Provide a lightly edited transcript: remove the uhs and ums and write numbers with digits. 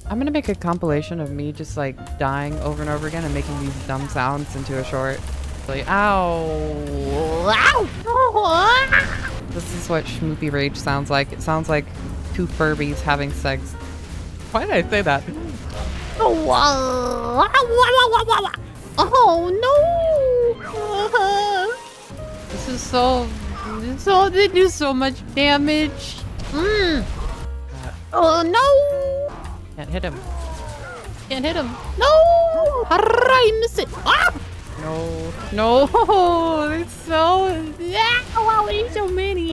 I'm gonna make a compilation of me just like dying over and over again and making these dumb sounds into a short. Like, ow! Ow! This is what Shmoopy Rage sounds like. It sounds like two Furbies having sex. Why did I say that? Oh no! This is so. They do so much damage. Oh no! Can't hit him. Can't hit him. No! I miss it. Ah! No. No! It's so. Yeah! Wow, there's so many.